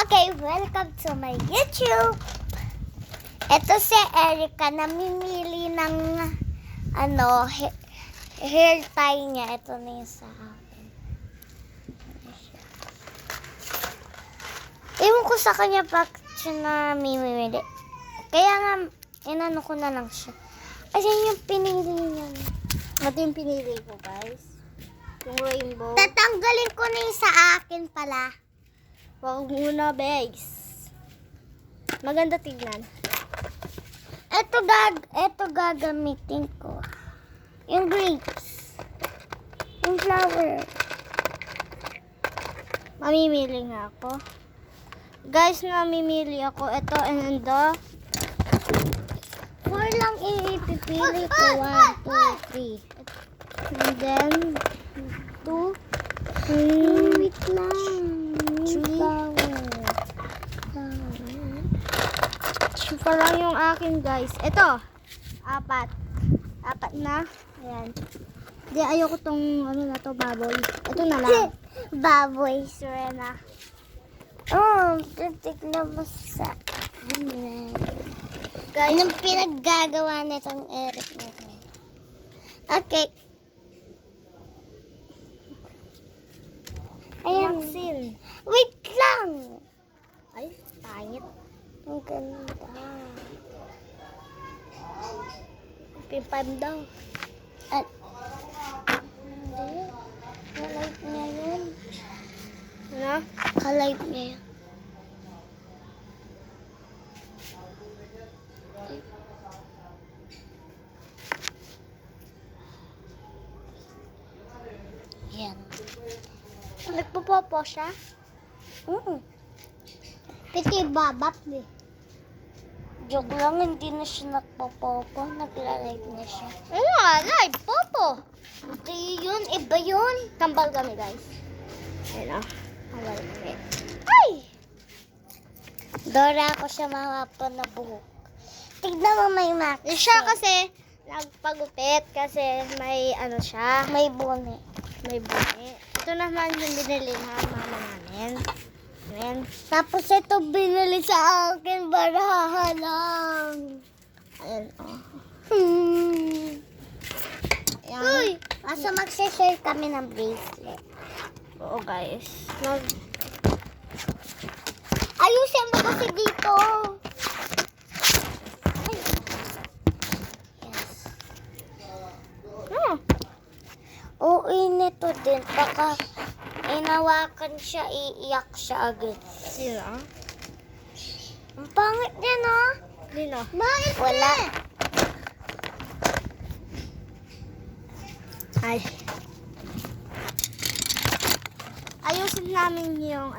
Okay, welcome to my YouTube. Ito si Erica, namimili ng hair tie niya. Ito na yung sa akin. Ewan ko sa kanya pa siya namimili. Kaya nga, inano ko na lang siya. Ayan yung pinili niya. Ito yung pinili ko, guys. Yung rainbow. Tatanggalin ko na yung sa akin pala. Wag muna, guys. Maganda tignan. Ito gagamitin ko. Yung grapes. Yung flower. Mamimili nga ako. Guys, namimili ako. Ito and the 4 lang ipipili ko. 1, 2, 3. and then 2, Wait lang. pa lang yung akin, guys. Ito, 4 na. Ayan. Di, ayoko tong baboy. Ito na lang. Baboy. Serena. Oh, titignan mo sa Guys, anong pinaggagawa nitong Eric na to? Okay. Ayan. Maxine. Wait lang. Ay, pangit. Ang ganda. P5 daw. At, hindi. Kalive niya yun. Ano? Kalive niya yun. Yan. Nagpopopo siya? Piti babap eh. Joke lang, hindi na siya nagpopopo. Nagla-live na siya. Live, popo. Hindi yun, iba yun. Kambal kami, guys. Ayan o. Kambal kami. Ay! Dora ako siya mahapon na buhok. Tignan mo may max. Siya kasi nagpagupit kasi may siya. may bune. May bungi. Ito naman yung binili ng mama namin. Ayan. Tapos ito binili sa akin, baraha lang. Ayan o. Ayan. Uy! Kaso magsishare kami ng bracelet. Oo, guys. Ayusin mo kasi dito. Ay. Yes. Oo, nito din. Baka inawakan siya, iiyak siya agad. Sino? Ang pangit niya, no? Sino? Bakit wala? Ay. Ayusin namin yung